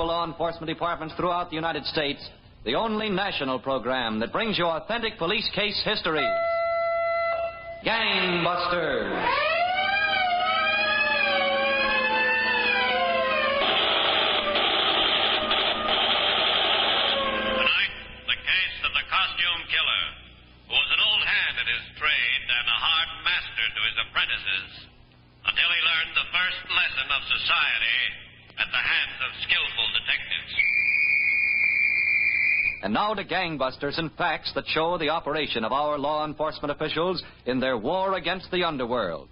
law enforcement departments throughout the United States, the only national program that brings you authentic police case histories. Gangbusters. Tonight, the case of the costume killer, who was an old hand at his trade and a hard master to his apprentices, until he learned the first lesson of society at the hands of skillful detectives. And now to gangbusters and facts that show the operation of our law enforcement officials in their war against the underworld.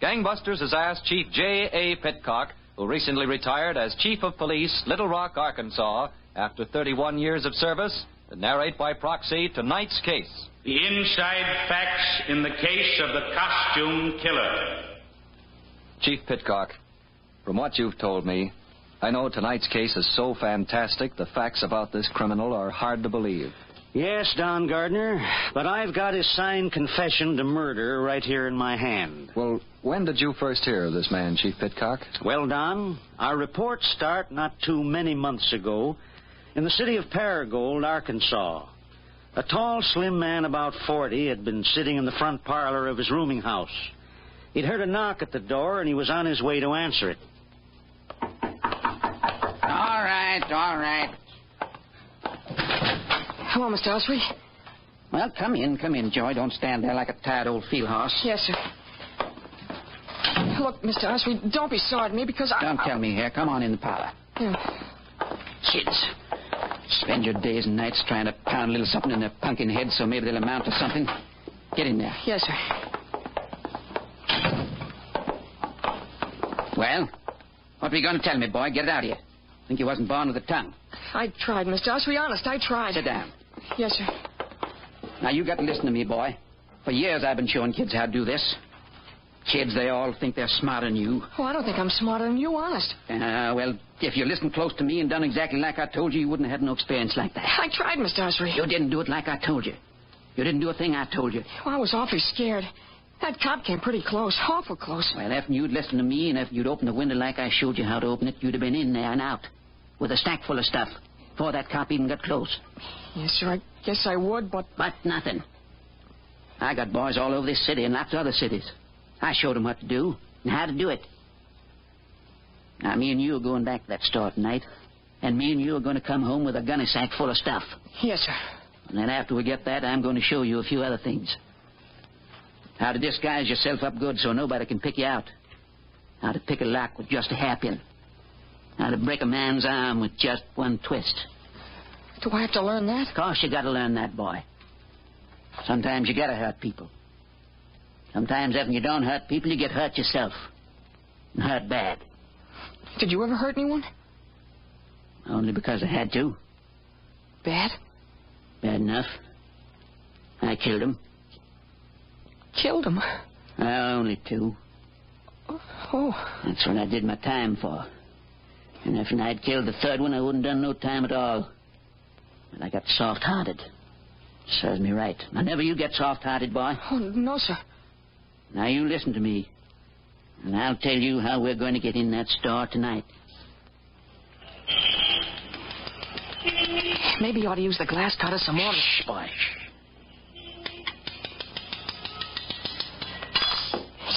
Gangbusters has asked Chief J.A. Pitcock, who recently retired as Chief of Police, Little Rock, Arkansas, after 31 years of service, to narrate by proxy tonight's case. The inside facts in the case of the costume killer. Chief Pitcock, from what you've told me, I know tonight's case is so fantastic, the facts about this criminal are hard to believe. Yes, Don Gardner, but I've got his signed confession to murder right here in my hand. Well, when did you first hear of this man, Chief Pitcock? Well, Don, our reports start not too many months ago in the city of Paragould, Arkansas. A tall, slim man about 40 had been sitting in the front parlor of his rooming house. He'd heard a knock at the door, and he was on his way to answer it. All right. Hello, Mr. Osprey. Well, come in, Joy. Don't stand there like a tired old field horse. Yes, sir. Look, Mr. Osprey, don't be sorry at me because Don't tell me here. Come on in the parlor. Yeah. Kids. Spend your days and nights trying to pound a little something in their pumpkin heads so maybe they'll amount to something. Get in there. Yes, sir. Well, what were you going to tell me, boy? Get it out of you. Think you wasn't born with a tongue. I tried, Mr. Osprey. Honest, I tried. Sit down. Yes, sir. Now, you got to listen to me, boy. For years I've been showing kids how to do this. Kids, they all think they're smarter than you. Oh, I don't think I'm smarter than you, honest. Well, if you listened close to me and done exactly like I told you, you wouldn't have had no experience like that. I tried, Mr. Osprey. You didn't do it like I told you. You didn't do a thing I told you. Well, I was awfully scared. That cop came pretty close, awful close. Well, after you'd listened to me and after you'd opened the window like I showed you how to open it, you'd have been in there and out with a stack full of stuff before that cop even got close. Yes, sir, I guess I would, but... But nothing. I got boys all over this city and lots of other cities. I showed them what to do and how to do it. Now, me and you are going back to that store tonight, and me and you are going to come home with a gunny sack full of stuff. Yes, sir. And then after we get that, I'm going to show you a few other things. How to disguise yourself up good so nobody can pick you out. How to pick a lock with just a hairpin. How to break a man's arm with just one twist. Do I have to learn that? Of course you got to learn that, boy. Sometimes you got to hurt people. Sometimes after you don't hurt people, you get hurt yourself. And hurt bad. Did you ever hurt anyone? Only because I had to. Bad? Bad enough. I killed him. Killed him? Only two. Oh. That's what I did my time for. And if I'd killed the third one, I wouldn't have done no time at all. But I got soft-hearted. Serves me right. Now, never you get soft-hearted, boy. Oh, no, sir. Now, you listen to me. And I'll tell you how we're going to get in that store tonight. Maybe you ought to use the glass cutter some more. Shh, boy.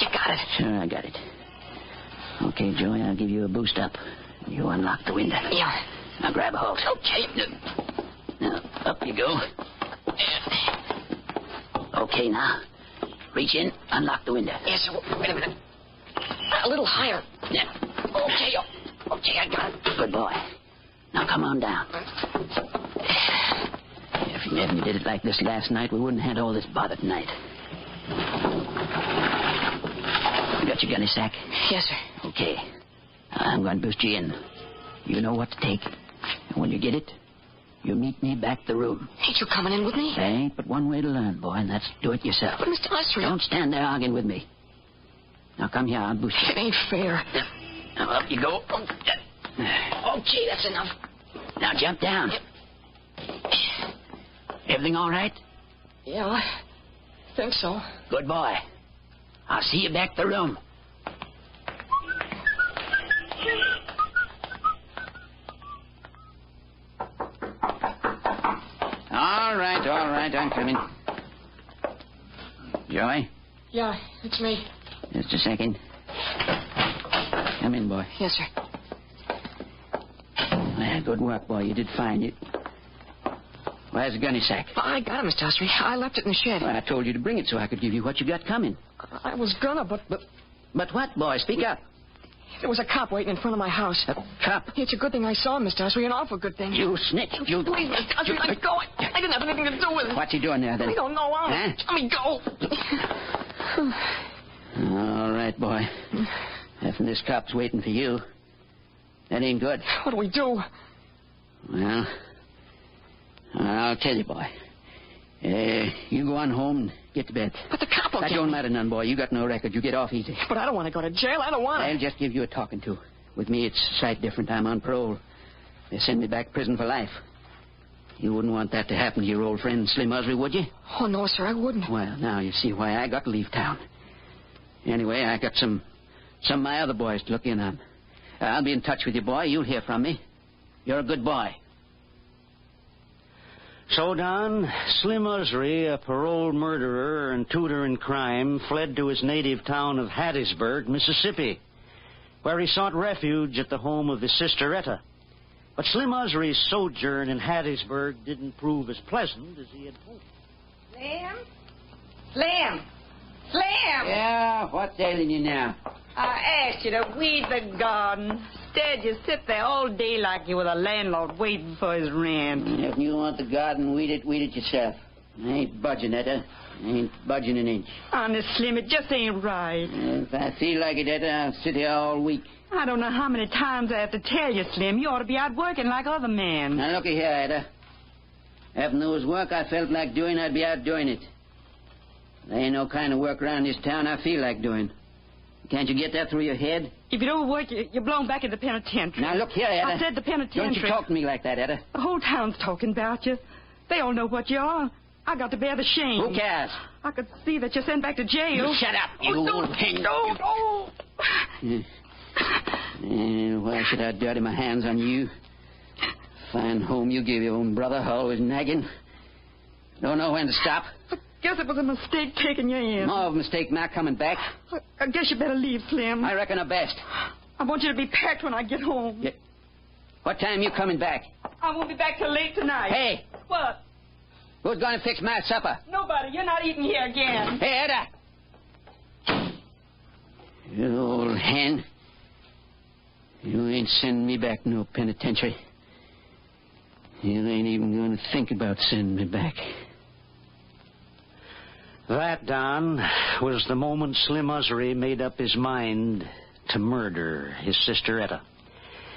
You got it. Sure, I got it. Okay, Joey, I'll give you a boost up. You unlock the window. Yeah. Now grab a hold. Okay. Now, up you go. Okay, now. Reach in, unlock the window. Yes, sir. Wait a minute. A little higher. Yeah. Okay, I got it. Good boy. Now come on down. If you hadn't did it like this last night, we wouldn't have had all this bother tonight. You got your gunny sack? Yes, sir. Okay. I'm going to boost you in. You know what to take. And when you get it, you meet me back the room. Ain't you coming in with me? There ain't but one way to learn, boy, and that's do it yourself. But, Mr. Osprey... Don't stand there arguing with me. Now, come here. I'll boost you. It ain't fair. Now, up you go. Okay, that's enough. Now, jump down. Yep. Everything all right? Yeah, I think so. Good boy. I'll see you back the room. all right. I'm coming. Joey? Yeah, it's me. Just a second. Come in, boy. Yes, sir. Well, good work, boy. You did fine. Where's the gunny sack? I got it, Mr. Osprey. I left it in the shed. Well, I told you to bring it so I could give you what you got coming. I was gonna, but But what, boy? Speak up. there was a cop waiting in front of my house. A cop? It's a good thing I saw him, Mr. Osprey. An awful good thing. You snitch. You... Please, Mr. Osprey, let me go. I didn't have anything to do with it. What's he doing there, then? I don't know. Huh? Let me go. All right, boy. If this cop's waiting for you, that ain't good. What do we do? Well, I'll tell you, boy. You go on home and get to bed. But the cop will That get don't me. matter none, boy. You got no record. You get off easy. But I don't want to go to jail. I don't want I'll to. just give you a talking to. With me, it's a sight different. I'm on parole. They send me back to prison for life. You wouldn't want that to happen to your old friend Slim Osprey, would you? Oh, no, sir, I wouldn't. Well, now you see why I got to leave town. Anyway, I got some of my other boys to look in on. I'll be in touch with you, boy. You'll hear from me. You're a good boy. So, Don, Slim Osprey, a paroled murderer and tutor in crime, fled to his native town of Hattiesburg, Mississippi, where he sought refuge at the home of his sister Etta. But Slim Osprey's sojourn in Hattiesburg didn't prove as pleasant as he had hoped. Slim! Yeah, what's ailing you now? I asked you to weed the garden. Instead, you sit there all day like you were the landlord waiting for his rent. If you want the garden, weed it yourself. I ain't budging, Etta. I ain't budging an inch. Honest, Slim, it just ain't right. If I feel like it, Etta, I'll sit here all week. I don't know how many times I have to tell you, Slim. You ought to be out working like other men. Now, looky here, Etta. If there was work I felt like doing, I'd be out doing it. There ain't no kind of work around this town I feel like doing. Can't you get that through your head? If you don't work, you're blown back in the penitentiary. Now, look here, Etta. I said the penitentiary. Don't you talk to me like that, Etta. The whole town's talking about you. They all know what you are. I got to bear the shame. Who cares? I could see that you're sent back to jail. Shut up, you old hen. Why should I dirty my hands on you? Fine home you give your own brother, always nagging. Don't know when to stop. I guess it was a mistake taking you in. No mistake not coming back. I guess you better leave, Slim. I reckon the best. I want you to be packed when I get home. Yeah. What time you coming back? I won't be back till late tonight. Hey, What? who's going to fix my supper? Nobody. You're not eating here again. Hey, Etta. You old hen. You ain't sending me back no penitentiary. You ain't even going to think about sending me back. That, Don, was the moment Slim Osprey made up his mind to murder his sister Etta.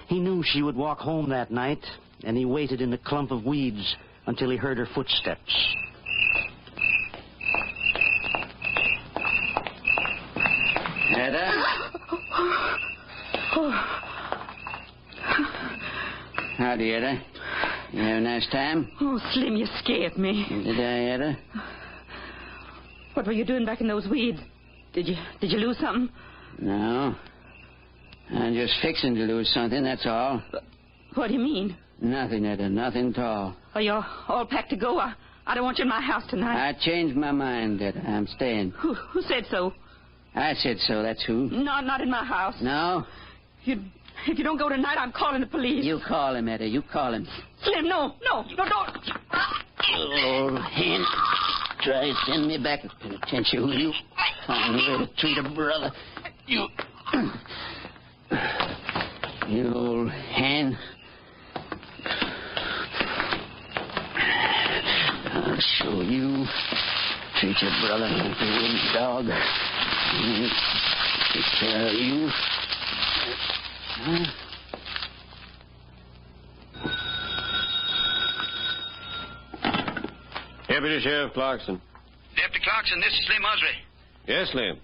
He knew she would walk home that night, and he waited in a clump of weeds until he heard her footsteps. Etta? Howdy, Etta. You have a nice time? Oh, Slim, you scared me. Did I, Etta? What were you doing back in those weeds? Did you lose something? No. I'm just fixing to lose something, that's all. What do you mean? Nothing, Etta, nothing at all. Are you all packed to go? I don't want you in my house tonight. I changed my mind, Etta. I'm staying. Who said so? I said so, that's who. No, not in my house. No? If you don't go tonight, I'm calling the police. You call him, Etta, you call him. Slim, no, don't. Old hen. Try to send me back to penitentiary, will you? Find a way to treat a brother. You old hen. I'll show you. Treat your brother like a little dog. Take care of you. Huh? Deputy Sheriff Clarkson. Deputy Clarkson, this is Slim Osprey. Yes, Slim.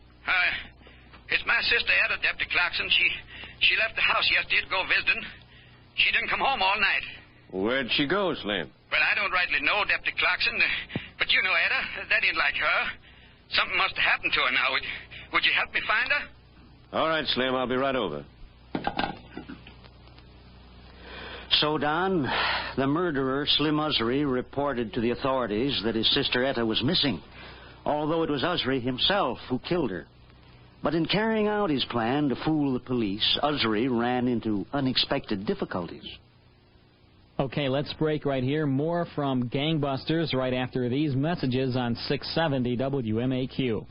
It's my sister, Etta, Deputy Clarkson. She left the house yesterday to go visiting. She didn't come home all night. Where'd she go, Slim? Well, I don't rightly know, Deputy Clarkson, but you know Etta. That ain't like her. Something must have happened to her now. Would you help me find her? All right, Slim, I'll be right over. So, Don, the murderer, Slim Usry, reported to the authorities that his sister Etta was missing, although it was Usry himself who killed her. But in carrying out his plan to fool the police, Usry ran into unexpected difficulties. Okay, let's break right here. More from Gangbusters right after these messages on 670 WMAQ.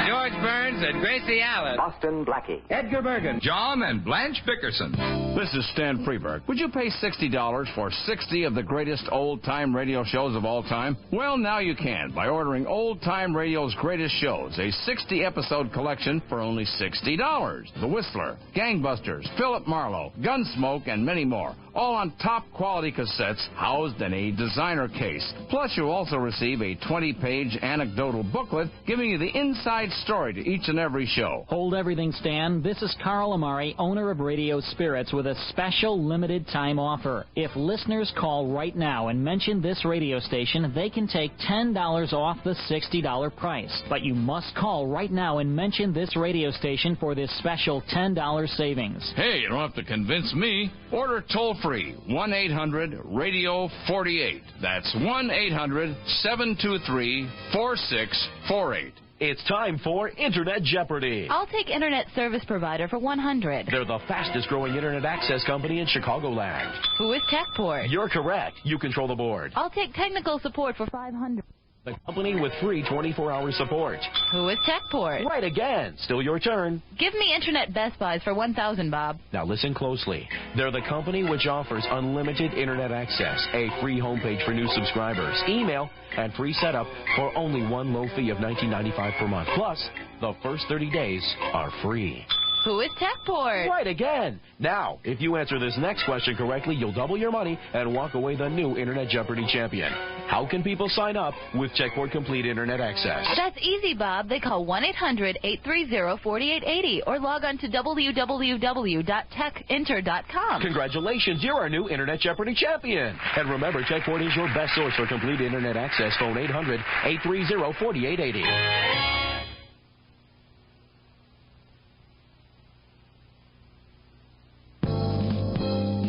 George Burns and Gracie Allen. Boston Blackie. Edgar Bergen. John and Blanche Bickerson. This is Stan Freberg. Would you pay $60 for 60 of the greatest old-time radio shows of all time? Well, now you can by ordering Old Time Radio's Greatest Shows, a 60-episode collection for only $60. The Whistler, Gangbusters, Philip Marlowe, Gunsmoke, and many more. All on top-quality cassettes housed in a designer case. Plus, you'll also receive a 20-page anecdotal booklet giving you the inside story to each and every show. Hold everything, Stan. This is Carl Amari, owner of Radio Spirits, with a special limited-time offer. If listeners call right now and mention this radio station, they can take $10 off the $60 price. But you must call right now and mention this radio station for this special $10 savings. Hey, you don't have to convince me. Order toll-free, 1-800-RADIO-48. That's 1-800-723-4648. It's time for Internet Jeopardy! I'll take Internet Service Provider for $100. They're the fastest-growing Internet access company in Chicagoland. Who is TechPort? You're correct. You control the board. I'll take Technical Support for $500. The company with free 24-hour support. Who is TechPort? Right again. Still your turn. Give me Internet Best Buys for $1,000, Bob. Now listen closely. They're the company which offers unlimited Internet access, a free homepage for new subscribers, email, and free setup for only one low fee of $19.95 per month. Plus, the first 30 days are free. Who is TechPort? Right again. Now, if you answer this next question correctly, you'll double your money and walk away the new Internet Jeopardy champion. How can people sign up with TechPort Complete Internet Access? That's easy, Bob. They call 1-800-830-4880 or log on to www.techinter.com. Congratulations, you're our new Internet Jeopardy champion. And remember, TechPort is your best source for complete Internet access. Phone 800-830-4880.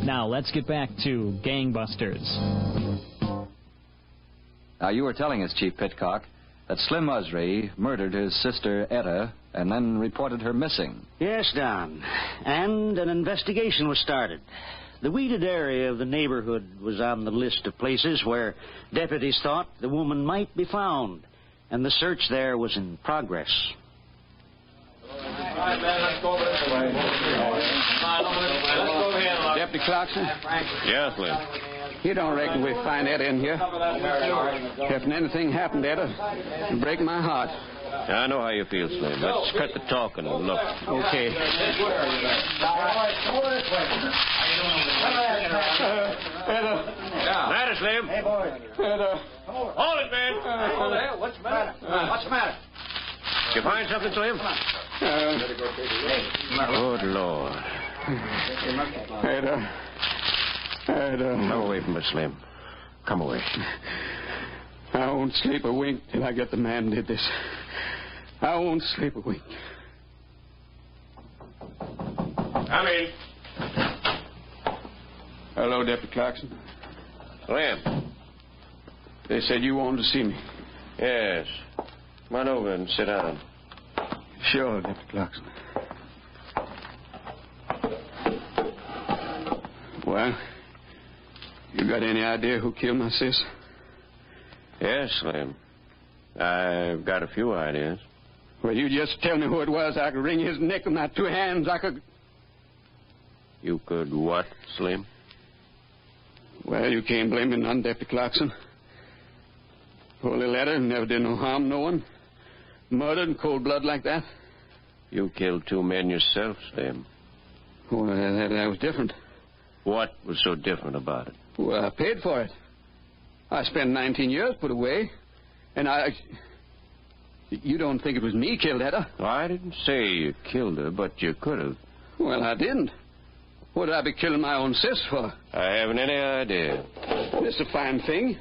Now, let's get back to Gangbusters. Now, you were telling us, Chief Pitcock, that Slim Usry murdered his sister Etta and then reported her missing. Yes, Don. And an investigation was started. The weeded area of the neighborhood was on the list of places where deputies thought the woman might be found, and the search there was in progress. Deputy Clarkson? Yes, Slim. You don't reckon we'll find Etta in here? If anything happened to Etta, it'll break my heart. I know how you feel, Slim. Let's cut the talking and look. Okay. That is Slim. Hey, boy. Etta. Hold it, man. What's the matter? What's the matter? Did you find something, Slim? Good Lord. Etta. Come away from it, Slim. Come away. I won't sleep a wink till I get the man who did this. I won't sleep a wink. Come in. Hello, Deputy Clarkson. Slim. They said you wanted to see me. Yes. Come on over and sit down. Sure, Deputy Clarkson. Well, you got any idea who killed my sis? Yes, Slim. I've got a few ideas. Well, you just tell me who it was. I could wring his neck with my two hands. I could... You could what, Slim? Well, you can't blame me none, Deputy Clarkson. Poor little Etta never did no harm, no one. Murdered in cold blood like that. You killed two men yourself, Slim. Well, that was different. What was so different about it? Well, I paid for it. I spent 19 years put away. And You don't think it was me killed Etta? Well, I didn't say you killed her, but you could have. Well, I didn't. What would I be killing my own sis for? I haven't any idea. It's a fine thing.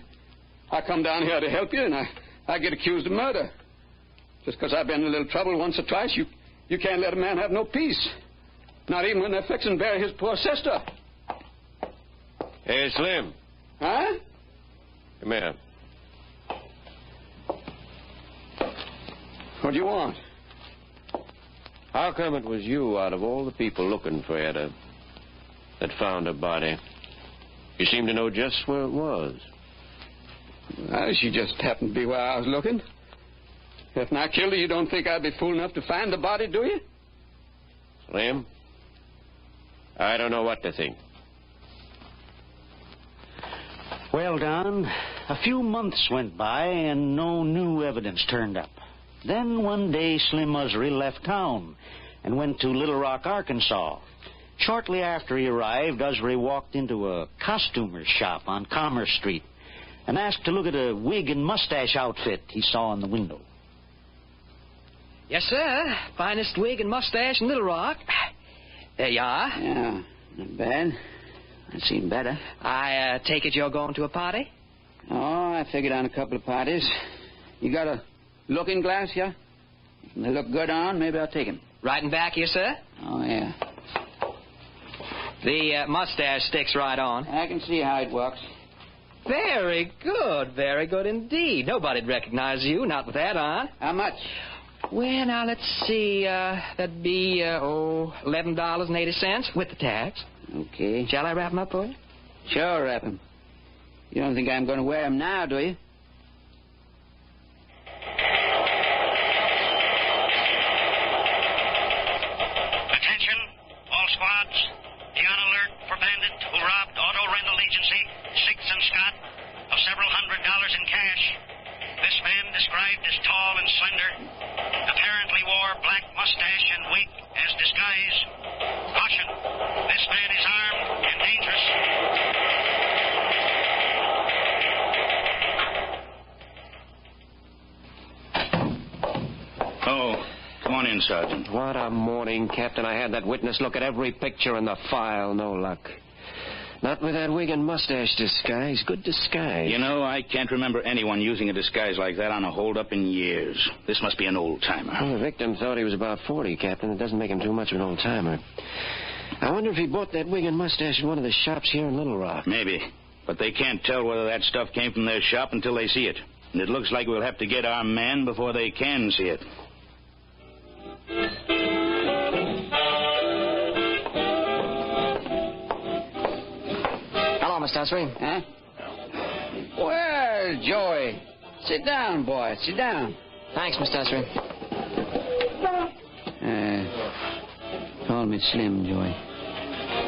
I come down here to help you, and I get accused of murder. Just because I've been in a little trouble once or twice, you can't let a man have no peace. Not even when they're fixing to bury his poor sister. Hey, Slim. Huh? Come here. What do you want? How come it was you, out of all the people looking for Etta, that found her body? You seem to know just where it was. Well, she just happened to be where I was looking. If I killed her, you don't think I'd be fool enough to find the body, do you? Slim, I don't know what to think. Well, Don, a few months went by and no new evidence turned up. Then one day Slim Usry left town and went to Little Rock, Arkansas. Shortly after he arrived, Usry walked into a costumer's shop on Commerce Street and asked to look at a wig and mustache outfit he saw in the window. Yes, sir. Finest wig and mustache in Little Rock. There you are. Yeah, not bad. I've seen better. I take it you're going to a party? Oh, I figured on a couple of parties. You got a looking glass here? If they look good on, maybe I'll take 'em. Right in back here, sir? Oh, yeah. The mustache sticks right on. I can see how it works. Very good indeed. Nobody'd recognize you, not with that on. How much? Well, now, let's see. That'd be, $11.80 with the tax. Okay. Shall I wrap 'em up for you? Sure, wrap 'em. You don't think I'm going to wear 'em now, do you? Attention, all squads. Be on alert for bandit who robbed auto rental agency 6th and Scott of several $100s in cash. This man, described as tall and slender, apparently wore black mustache and wig as disguise. Caution, this man is armed and dangerous. Oh, come on in, Sergeant. What a morning, Captain. I had that witness look at every picture in the file. No luck. Not with that wig and mustache disguise. Good disguise. You know, I can't remember anyone using a disguise like that on a holdup in years. This must be an old-timer. Well, the victim thought he was about 40, Captain. It doesn't make him too much of an old-timer. I wonder if he bought that wig and mustache in one of the shops here in Little Rock. Maybe. But they can't tell whether that stuff came from their shop until they see it. And it looks like we'll have to get our man before they can see it. Hello, Mr. Usry. Huh? Well, Joey. Sit down, boy. Sit down. Thanks, Mr. Usry. Call me Slim, Joey.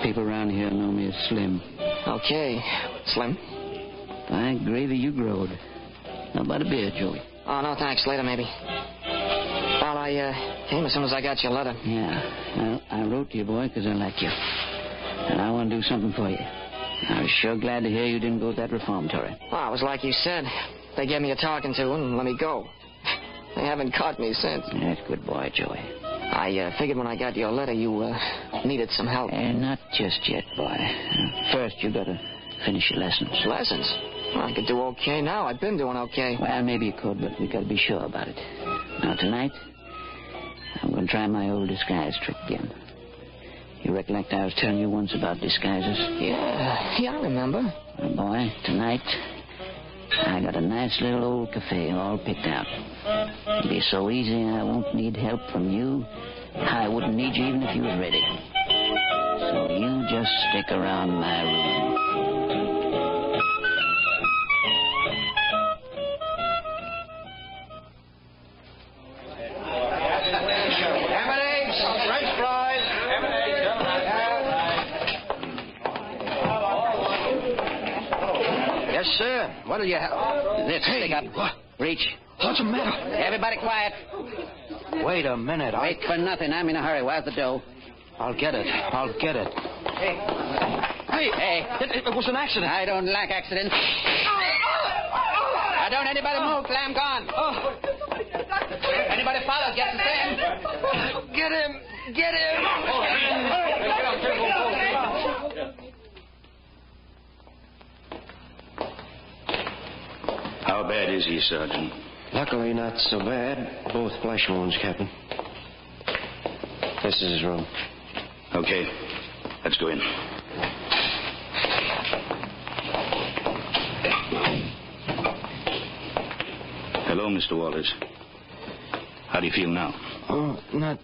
People around here know me as Slim. Okay, Slim. By gravy, you growed. How about a beer, Joey? Oh, no, thanks. Later, maybe. Well, I came as soon as I got your letter. Yeah. Well, I wrote to you, boy, because I like you. And I want to do something for you. I was sure glad to hear you didn't go to that reformatory. Well, it was like you said. They gave me a talking to and let me go. They haven't caught me since. That's good boy, Joey. I figured when I got your letter you needed some help. Not just yet, boy. First, you got to finish your lessons. Lessons? Well, I could do okay now. I've been doing okay. Well, maybe you could, but we got to be sure about it. Now, tonight, I'm going to try my old disguise trick again. You recollect I was telling you once about disguises? Yeah, I remember. Well, boy, tonight, I got a nice little old cafe all picked out. It'll be so easy I won't need help from you. I wouldn't need you even if you was ready. So you just stick around my room. Sir, what'll you have? This, stick up. What? Reach. What's the matter? Everybody quiet. Wait a minute. Wait for nothing. I'm in a hurry. Where's the dough? I'll get it. Hey. It was an accident. I don't like accidents. Now, don't anybody move till I'm gone. Anybody follow, get the same. Get him. How bad is he, Sergeant? Luckily, not so bad. Both flesh wounds, Captain. This is his room. Okay. Let's go in. Hello, Mr. Walters. How do you feel now? Oh, not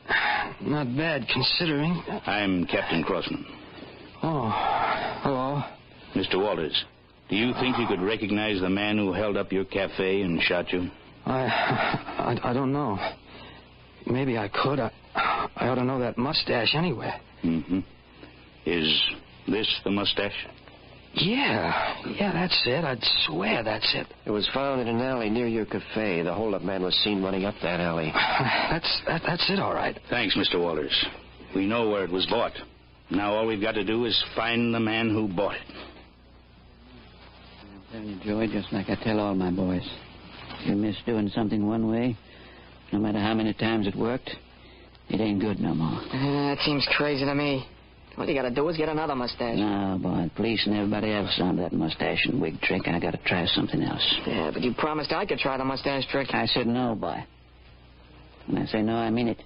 bad, considering. I'm Captain Crossman. Oh, hello. Mr. Walters, do you think you could recognize the man who held up your cafe and shot you? I don't know. Maybe I could. I ought to know that mustache anyway. Mm-hmm. Is this the mustache? Yeah, that's it. I'd swear that's it. It was found in an alley near your cafe. The holdup man was seen running up that alley. That's it, all right. Thanks, Mr. Walters. We know where it was bought. Now all we've got to do is find the man who bought it. I'll tell you, Joey, just like I tell all my boys. If you miss doing something one way, no matter how many times it worked, it ain't good no more. That seems crazy to me. All you gotta do is get another mustache. No, boy, the police and everybody else on that mustache and wig trick. I gotta try something else. Yeah, but you promised I could try the mustache trick. I said no, boy. When I say no, I mean it.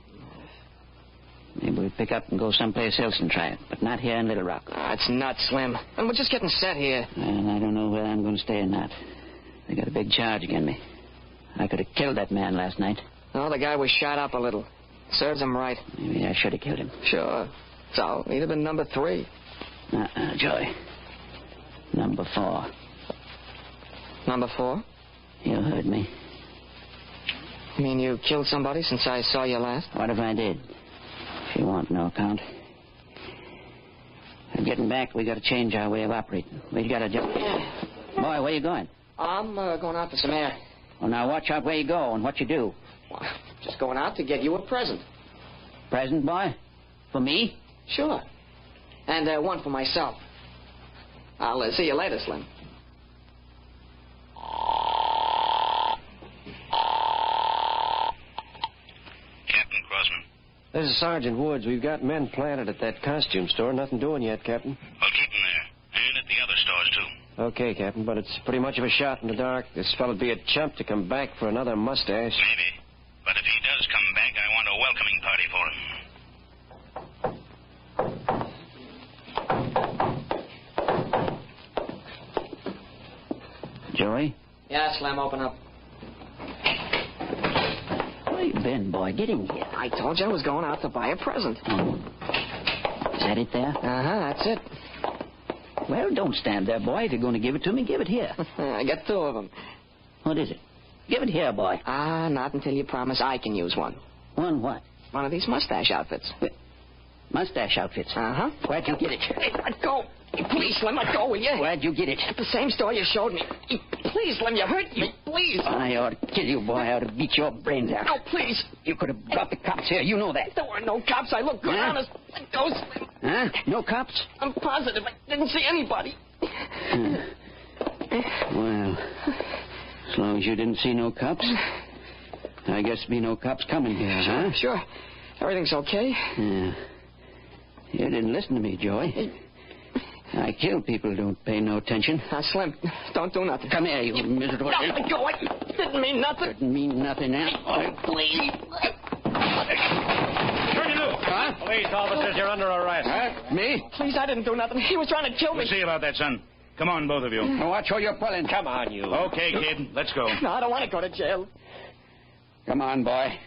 Maybe we'll pick up and go someplace else and try it, but not here in Little Rock. It's not, Slim. And we're just getting set here. And I don't know whether I'm going to stay or not. They got a big charge against me. I could have killed that man last night. Oh, the guy was shot up a little. Serves him right. Maybe I should have killed him. Sure. So, he'd have been number 3. Joey. Number 4. Number 4? You heard me. You mean you killed somebody since I saw you last? What if I did? If you want no account. Getting back, we got to change our way of operating. We got to just... Boy, where you going? I'm going out for some air. Well, now watch out where you go and what you do. Well, just going out to get you a present. Present, boy? For me? Sure. And one for myself. I'll see you later, Slim. Captain Crossman. This is Sergeant Woods. We've got men planted at that costume store. Nothing doing yet, Captain. Well, keep them there. And at the other stores, too. Okay, Captain, but it's pretty much of a shot in the dark. This fellow'd be a chump to come back for another mustache. Maybe. But if he does come back, I want a welcoming party for him. Joey? Yeah, Slim, open up. Where you been, boy? Get in here. I told you I was going out to buy a present. Is that it there? That's it. Well, don't stand there, boy. If you're going to give it to me, give it here. I got 2 of them. What is it? Give it here, boy. Not until you promise I can use one. One what? One of these mustache outfits. Mustache outfits? Where'd you get it? Hey, let go. Please, Slim, let go, will you? Where'd you get it? At the same store you showed me. Please, Slim, you hurt me. Please. I ought to kill you, boy. I ought to beat your brains out. No, please. You could have brought the cops here. You know that. There were no cops. I looked good, honest. Let go, Slim. Huh? No cops? I'm positive. I didn't see anybody. Well, as long as you didn't see no cops, I guess there'll be no cops coming here, huh? Sure. Everything's okay. Yeah. You didn't listen to me, Joey. I kill people who don't pay no attention. Slim, don't do nothing. Come here, you miserable... No, let go. I didn't mean nothing. Didn't mean nothing now. Oh, please. Turn you loose. Huh? Police officers, you're under arrest. Huh? Me? Please, I didn't do nothing. He was trying to kill me. We'll see about that, son. Come on, both of you. Now watch who you're pulling. Come on, you. Okay, kid. Let's go. No, I don't want to go to jail. Come on, boy.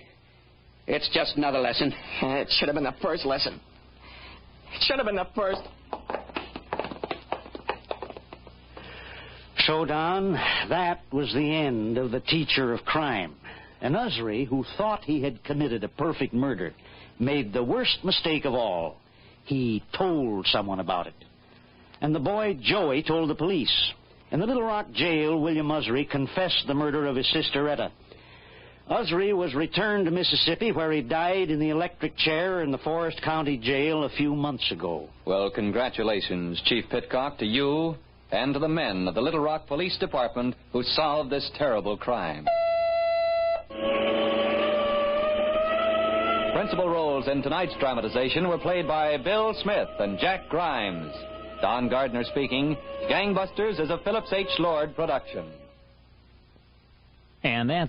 It's just another lesson. It should have been the first lesson. It should have been the first. So, Don, that was the end of the teacher of crime. And Usry, who thought he had committed a perfect murder, made the worst mistake of all. He told someone about it. And the boy, Joey, told the police. In the Little Rock jail, William Usry confessed the murder of his sister, Etta. Usry was returned to Mississippi, where he died in the electric chair in the Forest County Jail a few months ago. Well, congratulations, Chief Pitcock, to you and to the men of the Little Rock Police Department who solved this terrible crime. Principal roles in tonight's dramatization were played by Bill Smith and Jack Grimes. Don Gardner speaking. Gangbusters is a Phillips H. Lord production. And that's